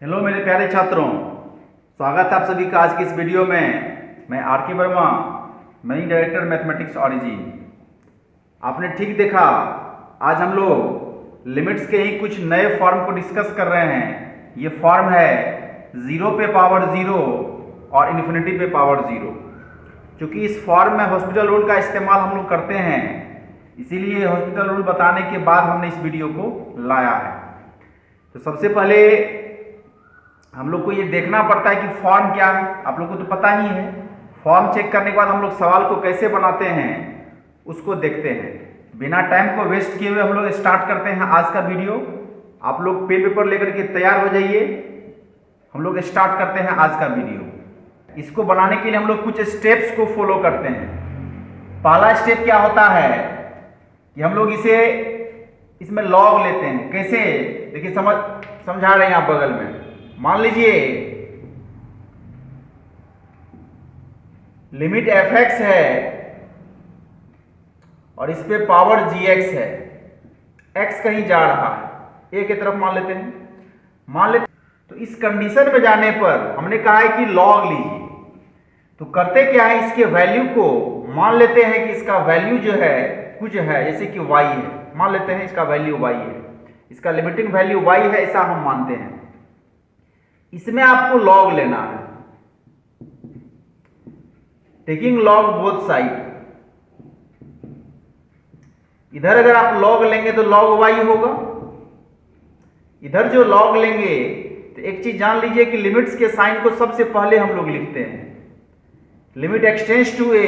Hello मेरे प्यारे छात्रों, स्वागत है आप सभी का आज की इस वीडियो में। मैं आर के Verma, managing director mathematics origin. आपने ठीक देखा, आज हम लोग लिमिट्स के ही कुछ नए फॉर्म को डिस्कस कर रहे हैं। ये फॉर्म है 0 पे पावर 0 और इन्फिनिटी पे पावर 0। क्योंकि इस फॉर्म में हॉस्पिटल रूल का इस्तेमाल हम लोग करते हैं, इसीलिए हॉस्पिटल रूल बताने के बाद हमने इस वीडियो को लाया है। तो सबसे पहले हम लोग को ये देखना पड़ता है कि फॉर्म क्या है। आप लोग को तो पता ही है। फॉर्म चेक करने के बाद हम लोग सवाल को कैसे बनाते हैं उसको देखते हैं। बिना टाइम को वेस्ट किए हुए हम लोग स्टार्ट करते हैं आज का वीडियो। आप लोग पेन पेपर लेकर के तैयार हो जाइए। हम लोग स्टार्ट करते हैं आज का वीडियो। इसको बनाने के लिए हम लोग कुछ स्टेप्स को फॉलो करते हैं। पहला स्टेप क्या होता है कि हम लोग इसमें लॉग लेते हैं। कैसे, देखिए समझा रहे हैं आप बगल में। मान लीजिए लिमिट fx है और इस पे पावर gx है। x कहीं जा रहा है, a की तरफ मान लेते तो इस कंडीशन पे जाने पर हमने कहा है कि लॉग लीजिए। तो करते क्या है, इसके वैल्यू को मान लेते हैं कि इसका वैल्यू जो है कुछ है, जैसे कि y है। मान लेते हैं इसका वैल्यू y है, इसका लिमिटिंग वैल्यू y है, ऐसा हम मानते हैं। इसमें आपको लॉग लेना है, टेकिंग लॉग बोथ साइड। इधर अगर आप लॉग लेंगे तो लॉग y होगा। इधर जो लॉग लेंगे तो एक चीज जान लीजिए कि लिमिट्स के साइन को सबसे पहले हम लोग लिखते हैं। Limit x tends to a,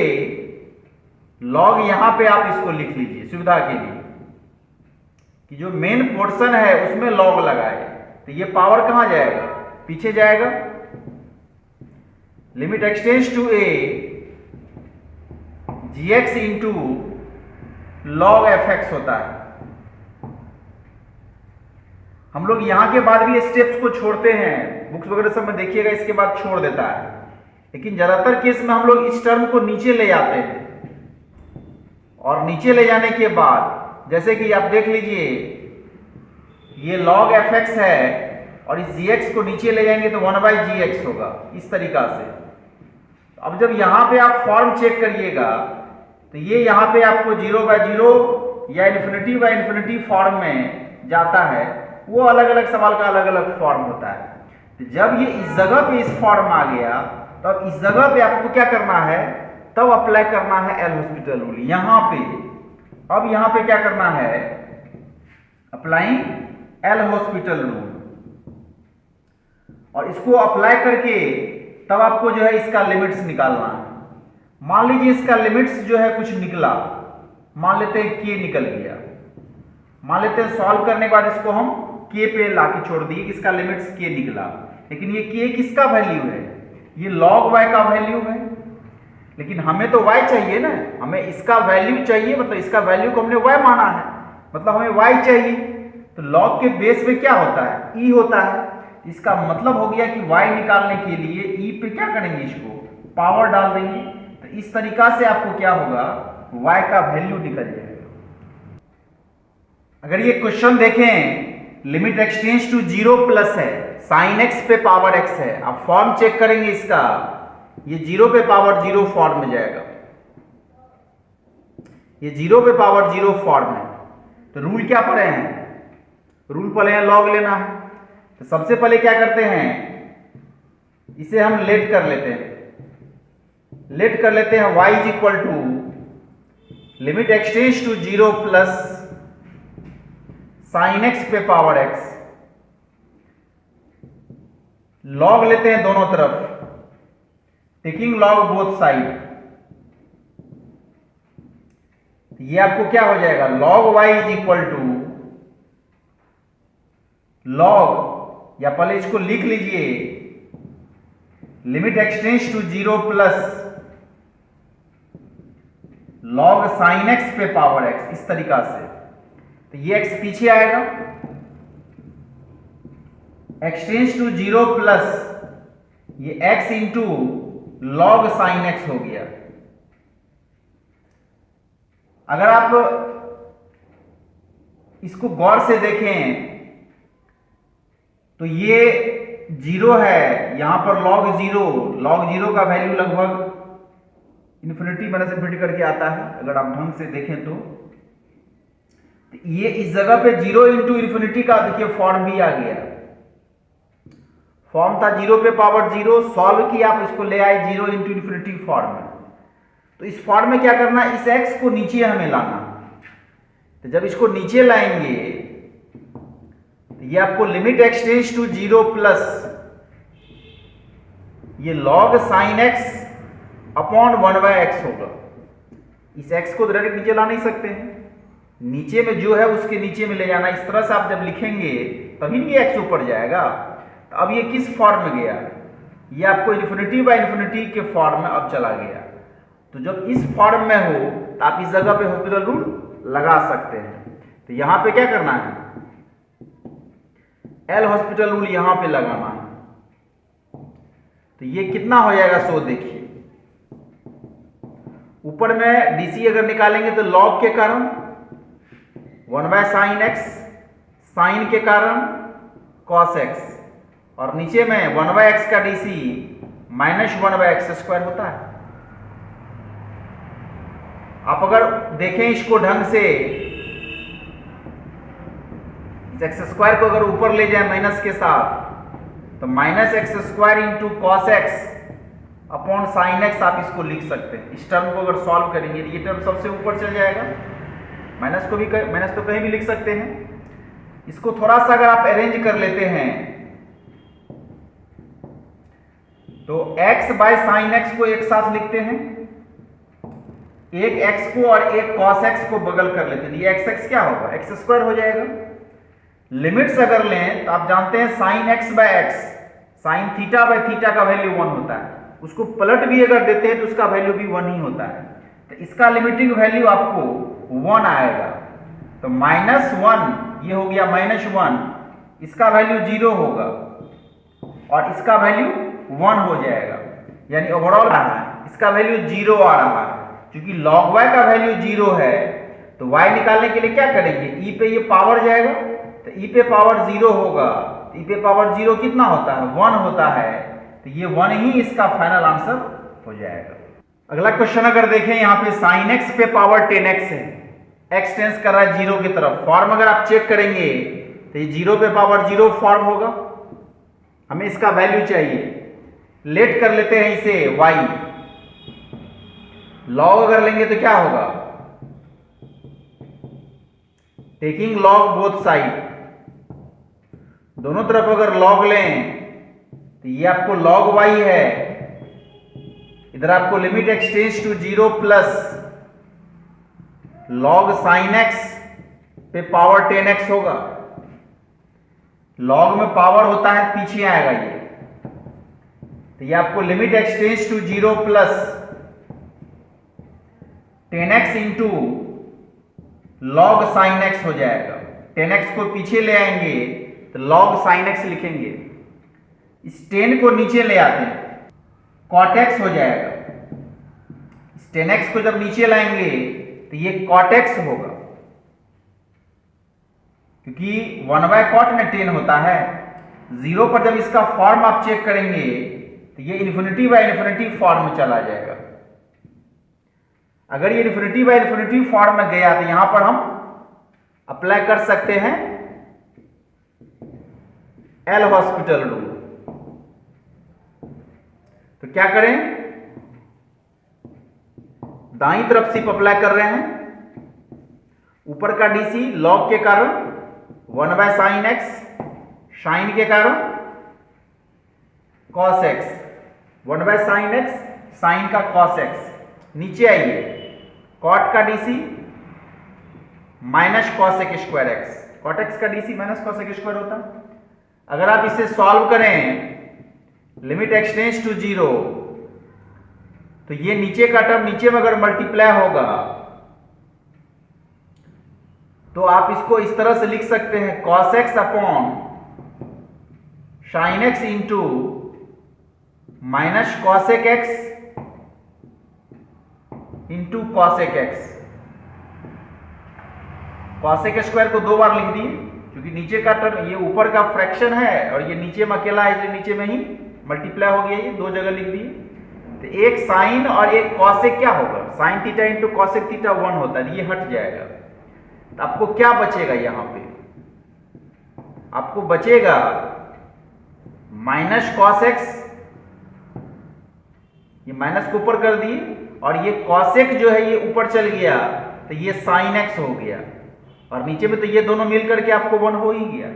log यहां पे आप इसको लिख लीजिए सुविधा के लिए कि जो मेन पोर्शन है उसमें लॉग लगाए। तो ये पावर कहां जाएगा, पीछे जाएगा। Limit x tends to a gx into log fx होता है। हम लोग यहां के बाद भी स्टेप्स को छोड़ते हैं, बुक्स वगैरह सब में देखिएगा इसके बाद छोड़ देता है। लेकिन ज्यादातर केस में हम लोग इस टर्म को नीचे ले आते हैं और नीचे ले जाने के बाद जैसे कि आप देख लीजिए ये log fx है और इस gx को नीचे ले जाएंगे तो 1/gx होगा, इस तरीका से। अब जब यहां पे आप फॉर्म चेक करिएगा तो ये यहां पे आपको 0/0 या इन्फिनिटी फॉर्म में जाता है। वो अलग अलग सवाल का अलग अलग फॉर्म होता है। तो जब ये इस जगह पे इस फॉर्म आ गया तो अब इस जगह पे आपको क्या करना है, तब अप्लाई करना है एल हॉस्पिटल रूल यहां पे। अब यहां पे क्या करना है, अप्लाइंग एल हॉस्पिटल रूल, और इसको अप्लाई करके तब आपको जो है इसका लिमिट्स निकालना है। मान लीजिए इसका लिमिट्स जो है कुछ निकला, मान लेते हैं k निकल गया। मान लेते हैं सॉल्व करने के बाद इसको हम k पे लाके छोड़ दिए कि इसका लिमिट्स k निकला। लेकिन ये k किसका वैल्यू है, ये log y का वैल्यू है। लेकिन हमें तो y चाहिए ना, हमें इसका वैल्यू चाहिए, मतलब इसका वैल्यू को हमने y माना है, मतलब हमें y चाहिए। तो log के बेस पे क्या होता है, e होता है। इसका मतलब हो गया कि y निकालने के लिए e पे क्या करेंगे, इसको पावर डाल देंगे। तो इस तरीका से आपको क्या होगा, y का वैल्यू निकल जाएगा। अगर ये क्वेश्चन देखें, लिमिट एक्सटेंड्स टू 0 प्लस है, साइन x पे पावर x है। आप फॉर्म चेक करेंगे इसका, ये 0 पे पावर 0 फॉर्म में जाएगा। ये 0 पे पावर 0 फॉर्म है। तो रूल क्या पढ़े हैं, रूल पढ़े हैं लॉग लेना है। तो सबसे पहले क्या करते हैं, इसे हम लेट कर लेते हैं। y is equal to limit x tends to 0 plus sine x पे पावर x। लॉग लेते हैं दोनों तरफ, टेकिंग लॉग बोथ साइड। ये आपको क्या हो जाएगा, log y is equal to log, या पहले इसको लिख लीजिए, limit x tends to 0 plus log sine x पे पावर x, इस तरीका से। तो ये x पीछे आएगा, एक्सटेंड्स टू 0 प्लस ये x into log sine x हो गया। अगर आप इसको गौर से देखें तो ये जीरो है, यहाँ पर log जीरो का वैल्यू लगभग इन्फिनिटी माइनस इन्फिनिटी करके आता है अगर आप ढंग से देखें तो ये इस जगह पे 0 इंटू इन्फिनिटी का देखिए फॉर्म भी आ गया। फॉर्म था 0 पे पावर 0, सॉल्व किया आप इसको ले आए 0 इंटू इन्फिनिटी फॉर्म में। तो इस फॉर्म में क्या करना, इस x को नीचे हमें लाना। तो जब इसको नीचे लाएंगे तो ये आपको limit x tends to 0 plus ये log sin x upon 1/x होगा। इस x को डायरेक्ट नीचे ला नहीं सकते हैं, नीचे में जो है उसके नीचे में ले जाना। इस तरह से आप जब लिखेंगे तभी ये x ऊपर जाएगा। तो अब ये किस फॉर्म में गया, ये आपको इन्फिनिटी बाय इन्फिनिटी के फॉर्म में अब चला गया। तो जब इस फॉर्म में हो तो आप इस जगह पे हॉस्पिटल रूल लगा सकते हैं। तो यहां पे क्या करना है, एल हॉस्पिटल रूल यहां पे लगाना है। तो ये कितना हो जाएगा, सो देखिए ऊपर में डीसी अगर निकालेंगे तो लॉग के कारण 1/sin x, साइन के कारण cos x, और नीचे में 1/x का डीसी माइनस 1/x² होता है। आप अगर देखें इसको ढंग से, इस x² को अगर ऊपर ले जाए माइनस के साथ तो -x² into cos x upon sine x आप इसको लिख सकते हैं। इस टर्म को अगर सॉल्व करेंगे ये टर्म सबसे ऊपर चल जाएगा, माइनस को भी माइनस तो कहीं भी लिख सकते हैं। इसको थोड़ा सा अगर आप अरेंज कर लेते हैं तो x बाय साइन एक्स को एक साथ लिखते हैं, एक x को और एक cos x को बगल कर लेते हैं। ये x क्या होगा, x² हो जाएगा। लिमिट्स अगर लें तो आप जानते हैं sine x by x, sine theta by theta का वैल्यू 1 होता है। उसको पलट भी अगर देते हैं तो उसका वैल्यू भी 1 ही होता है। तो इसका लिमिटिंग वैल्यू आपको 1 आएगा। तो -1 ये हो गया -1, इसका वैल्यू 0 होगा और इसका वैल्यू 1 हो जाएगा। यानी ओवरऑल रहा है इसका वैल्यू 0 आ रहा है। क्योंकि log y का वैल्यू 0 है तो y निकालने के लिए क्या करेंगे, e पे ये पावर जाएगा तो e पे पावर 0 होगा। e पे पावर 0 कितना होता है, 1 होता है। तो ये 1 ही इसका फाइनल आंसर हो जाएगा। अगला क्वेश्चन अगर देखें यहाँ पे sin x पे पावर 10x है, x टेंस कर रहा है 0 की तरफ। फॉर्म अगर आप चेक करेंगे तो ये 0 पे पावर 0 फॉर्म होगा। हमें इसका वैल्यू चाहिए, लेट कर लेते हैं इसे y। लॉग अगर लेंगे तो क्या होगा, टेकिंग लॉग बोथ साइड, दोनों तरफ अगर लॉग लें तो ये आपको log y है, इधर आपको limit x tends to 0 plus log sin x पे पावर 10x होगा। log में पावर होता है पीछे आएगा ये, तो ये आपको limit x tends to 0 plus 10x into log sin x हो जाएगा। 10x को पीछे ले आएंगे तो log sin x लिखेंगे। इस 10 को नीचे ले आते हैं, cot x हो जाएगा। इस 10x को जब नीचे लाएंगे तो ये cot x होगा, क्योंकि 1/cot में 10 होता है। 0 पर जब इसका फॉर्म आप चेक करेंगे तो ये इन्फिनिटी बाय इन्फिनिटी फॉर्म में चला जाएगा। अगर ये इन्फिनिटी बाय इन्फिनिटी फॉर्म में गया तो यहां पर हम अप्लाई कर सकते हैं एल हॉस्पिटल रूल। तो क्या करें, दाईं तरफ सिर्फ अप्लाई कर रहे हैं, ऊपर का डीसी लॉग के कारण 1/sin x, साइन के कारण cos x, 1/sin x, sine का cos x। नीचे आइए, cot का DC minus cos x², cot x का डीसी माइनस cos x² होता है। अगर आप इसे सॉल्व करें लिमिट x टेंड्स टू 0 तो ये नीचे का टर्म नीचे में अगर मल्टीप्लाई होगा तो आप इसको इस तरह से लिख सकते हैं cos x upon sin x into minus cosec x into cosec x। cosec² को 2 बार लिख दिए क्योंकि नीचे का टर्म, ये ऊपर का फ्रैक्शन है और ये नीचे में अकेला है, इसलिए नीचे में ही मल्टीप्लाई हो गया, ये दो जगह लिख दिए। तो एक साइन और एक कॉसेक क्या होगा, sine theta into cosec theta 1 होता है, ये हट जाएगा। तो आपको क्या बचेगा, यहां पे आपको बचेगा माइनस कॉस एक्स, ये माइनस को ऊपर कर दिए, और ये कॉसेक जो है ये ऊपर चल गया, तो ये साइन एक्स हो गया, और नीचे में तो ये दोनों मिल करके आपको 1 हो ही गया।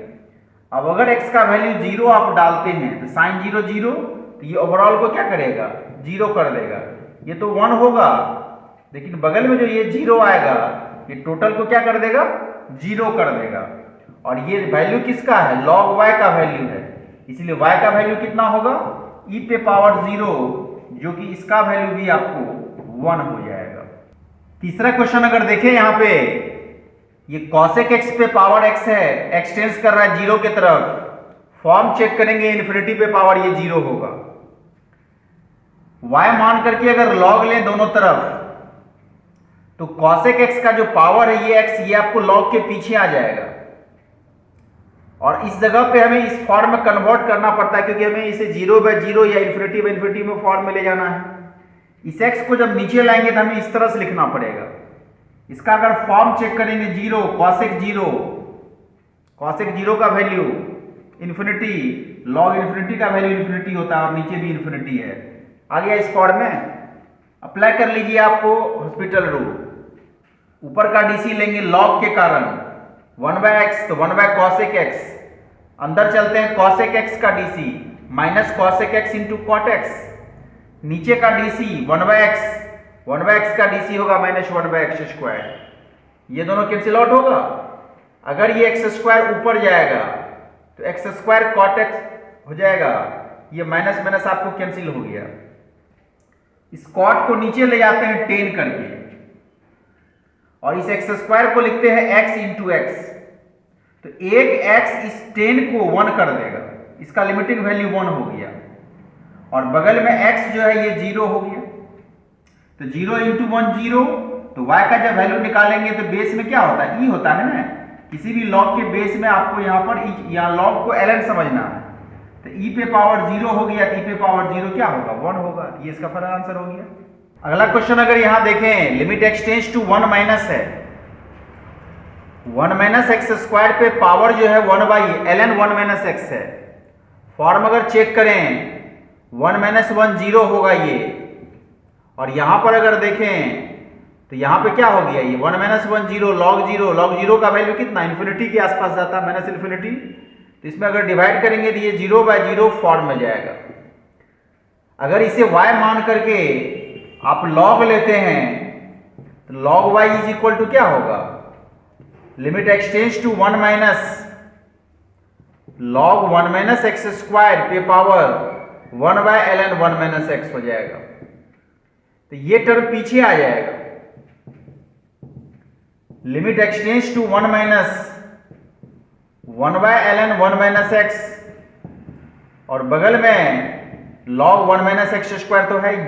अब अगर x का वैल्यू 0 आप डालते हैं तो साइन 0 0, तो ये ओवरऑल को क्या करेगा, 0 कर देगा। ये तो 1 होगा, लेकिन बगल में जो ये 0 आएगा ये टोटल को क्या कर देगा, 0 कर देगा। और ये वैल्यू किसका है, log y का वैल्यू है, इसलिए y का वैल्यू कितना होगा, e पे पावर 0, जो कि इसका वैल्यू भी आपको 1 हो जाएगा। तीसरा क्वेश्चन अगर देखें, यहां पे ये cosec x पे पावर x है, x टेंस कर रहा है 0 के तरफ, फॉर्म चेक करेंगे इन्फिनिटी पे पावर ये 0 होगा। y मान करके अगर log लें दोनों तरफ, तो cosec x का जो पावर है ये x, ये आपको log के पीछे आ जाएगा, और इस जगह पे हमें इस फॉर्म में कन्वर्ट करना पड़ता है, क्योंकि हमें इसे 0/0 या इन्फिनिटी में फॉर्म में ले जाना है। इस x को जब नीचे लाएंगे तो हमें इस तरह से लिखना पड़ेगा। इसका अगर फॉर्म चेक करेंगे 0 cosec 0 का वैल्यू इन्फिनिटी, log इन्फिनिटी का वैल्यू इन्फिनिटी होता है, और नीचे भी इन्फिनिटी है। आ गया इस फॉर्म में, अप्लाई कर लीजिए आपको हॉस्पिटल रूल। ऊपर का डीसी लेंगे log के कारण 1/x, तो 1/cosec x, अंदर चलते हैं cosec x का DC minus cosec x into cot x, नीचे का डीसी 1/x का डीसी होगा माइनस 1/x स्क्वायर, ये दोनों कैंसिल आउट होगा। अगर ये x स्क्वायर ऊपर जाएगा तो x स्क्वायर cot x हो जाएगा, ये माइनस माइनस आपको कैंसिल हो गया। इस cot को नीचे ले जाते हैं 10 करके, और इस x स्क्वायर को लिखते हैं x इंटू एक्स, तो एक x इस 10 को 1 कर देगा, इसका लिमिटिंग वैल्यू 1 हो गया, और बगल में x जो है ये 0 हो गया, तो 0 इंटू 1 0, तो y का जब वैल्यू निकालेंगे तो बेस में क्या होता है, e होता है ना, किसी भी log के बेस में आपको यहाँ पर यहाँ log को ln समझना है, तो e पे पावर 0 हो गया, e पे पावर 0 क्या होगा, 1 होगा, ये इसका फर्स्ट आंसर हो गया। अगला क्वेश्चन अगर यहां देखें, limit x tends to 1 minus है, 1 माइनस एक्स स्क्वायर पे पावर जो है 1/ln 1 माइनस एक्स है। फॉर्म अगर चेक करें 1 माइनस 1 0 होगा ये, और यहां पर अगर देखें तो यहां पे क्या हो गया, ये 1 माइनस 1 0 log 0 का वैल्यू कितना, इन्फिनिटी के आसपास जाता है, माइनस इन्फिनिटी, तो इसमें अगर डिवाइड करेंगे तो ये 0/0 फॉर्म में जाएगा। अगर इसे y मान करके आप log लेते हैं तो log y is equal to क्या होगा, limit x tends to 1 minus log 1 minus x square पे पावर 1/ln 1 माइनस एक्स हो जाएगा, तो ये टर्म पीछे आ जाएगा। Limit x tends to 1 minus 1/ln 1 minus x, और बगल में log 1 माइनस एक्स स्क्वायर तो है ही,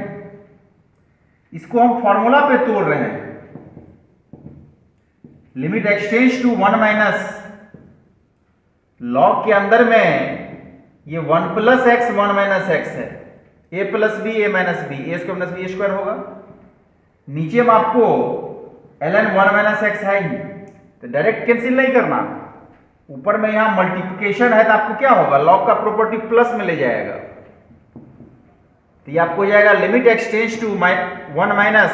इसको हम फॉर्मूला पे तोड़ रहे हैं। Limit x tends to 1 minus log के अंदर में ये 1 प्लस एक्स 1 माइनस एक्स है, a plus B a minus B, A square minus B square होगा, नीचे में आपको ln 1 माइनस एक्स है ही, तो डायरेक्ट कैंसिल नहीं करना, ऊपर में यहां मल्टीप्लिकेशन है तो आपको क्या होगा, log का प्रॉपर्टी प्लस में ले जाएगा, तो ये आपको हो जाएगा limit x tends to 1 minus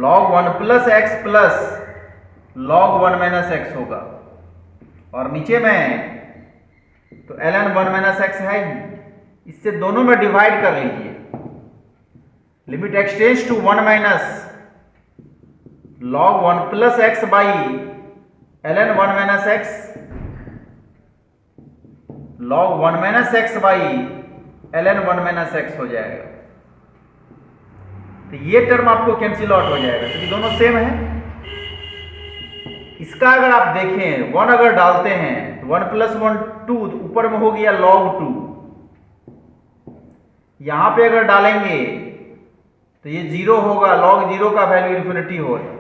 log 1 plus x plus log 1 minus x होगा, और नीचे में तो ln 1 माइनस एक्स है ही, इससे दोनों में डिवाइड कर लीजिए। Limit x tends to 1 minus log 1 plus x by ln 1 minus x, log 1 minus x by ln 1 minus x हो जाएगा, तो ये टर्म आपको कैंसिल आउट हो जाएगा, क्योंकि दोनों सेम है। इसका अगर आप देखें 1 अगर डालते हैं तो 1 प्लस 1 2, ऊपर में हो गया log 2, यहां पे अगर डालेंगे तो ये 0 होगा, log 0 का वैल्यू इन्फिनिटी होगा,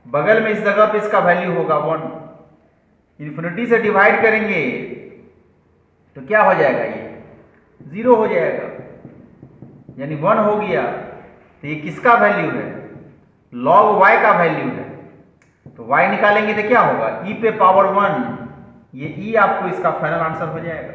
बगल में इस जगह पे इसका वैल्यू होगा 1। इन्फिनिटी से डिवाइड करेंगे तो क्या हो जाएगा, ये 0 हो जाएगा, यानी 1 हो गया। तो ये किसका वैल्यू है, log y का वैल्यू है। तो y निकालेंगे तो क्या होगा, e पे पावर 1, ये e आपको इसका फाइनल आंसर हो जाएगा।